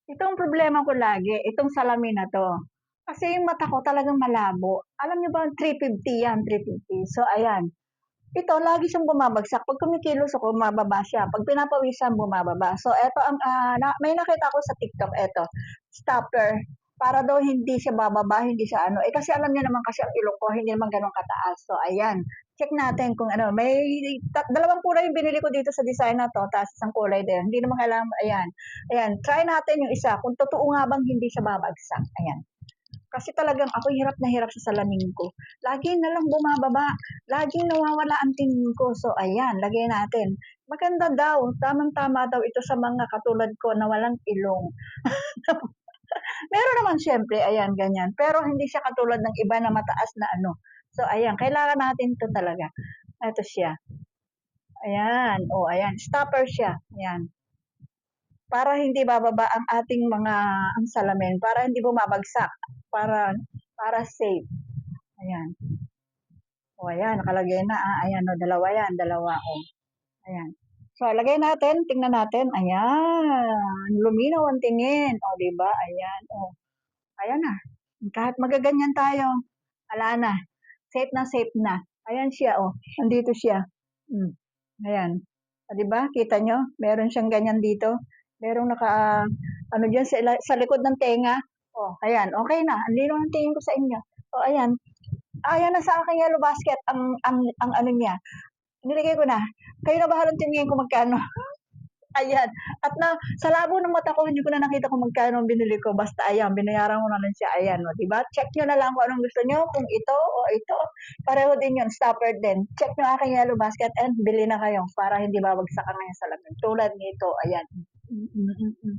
Ito ang problema ko lagi, itong salamin na 'to. Kasi yung mata ko talagang malabo. Alam niyo ba 350 yan, 350. So ayan, ito lagi siyang bumabagsak. 'Pag kumikilos ako bumababa siya, 'pag pinapawisan bumababa. So eto ang, may nakita ko sa TikTok eto, stopper para daw hindi siya bababa, hindi siya ano, kasi alam niyo naman kasi ang ilong ko hindi naman gano'n kataas. So ayan, check natin kung ano, may dalawang kulay yung binili ko dito sa design na 'to, ta's isang kulay din. Hindi naman kailangan ayan, ayan, try natin yung isa kung totoo nga bang hindi siya babagsak, ayan. Kasi talagang ako hirap na hirap sa salamin ko. Lagi na lang bumababa, laging nawawala ang tingin ko. So ayan, lagay natin. Maganda daw, tamang-tama daw ito sa mga katulad ko na walang ilong. Meron naman siyempre, ayan, ganyan. Pero hindi siya katulad ng iba na mataas na ano. So ayan, kailangan natin ito talaga. Ito siya. Ayan, oh, ayan, stopper siya. Ayan. Para hindi bababa ang ating mga ang salamin, para hindi bumabagsak, para para safe. Ayan. O ayan, nakalagay na. Ayan, o, dalawa yan, dalawa. O, ayan. So, lagay natin, tingnan natin. Ayan, luminaw ang tingin. O, di ba? Ayan, o. Ayan na. Kahit magaganyan tayo, wala na. Safe na, safe na. Ayan siya, o. Nandito siya. Hmm. Ayan. O, di ba? Kita nyo? Meron siyang ganyan dito. Merong ano dyan, sa likod ng tenga. O, ayan. Okay na. Ang lino ng tingin ko sa inyo. O, ayan. Ayan na sa aking yellow basket ang ano niya. Nilagay ko na. Kayo na bahalang tingin kung magkano. Ayan. At na, sa labo ng mata ko, hindi ko na nakita kung magkano ang binili ko. Basta ayan, binayaran ko na lang siya. Ayan, o, diba? Check nyo na lang kung anong gusto nyo. Kung ito o ito. Pareho din yun. Stopper din. Check nyo aking yellow basket and bili na kayo para hindi babagsakan na yung salamin. Tulad nito. Ayan. Mm, mm, mm.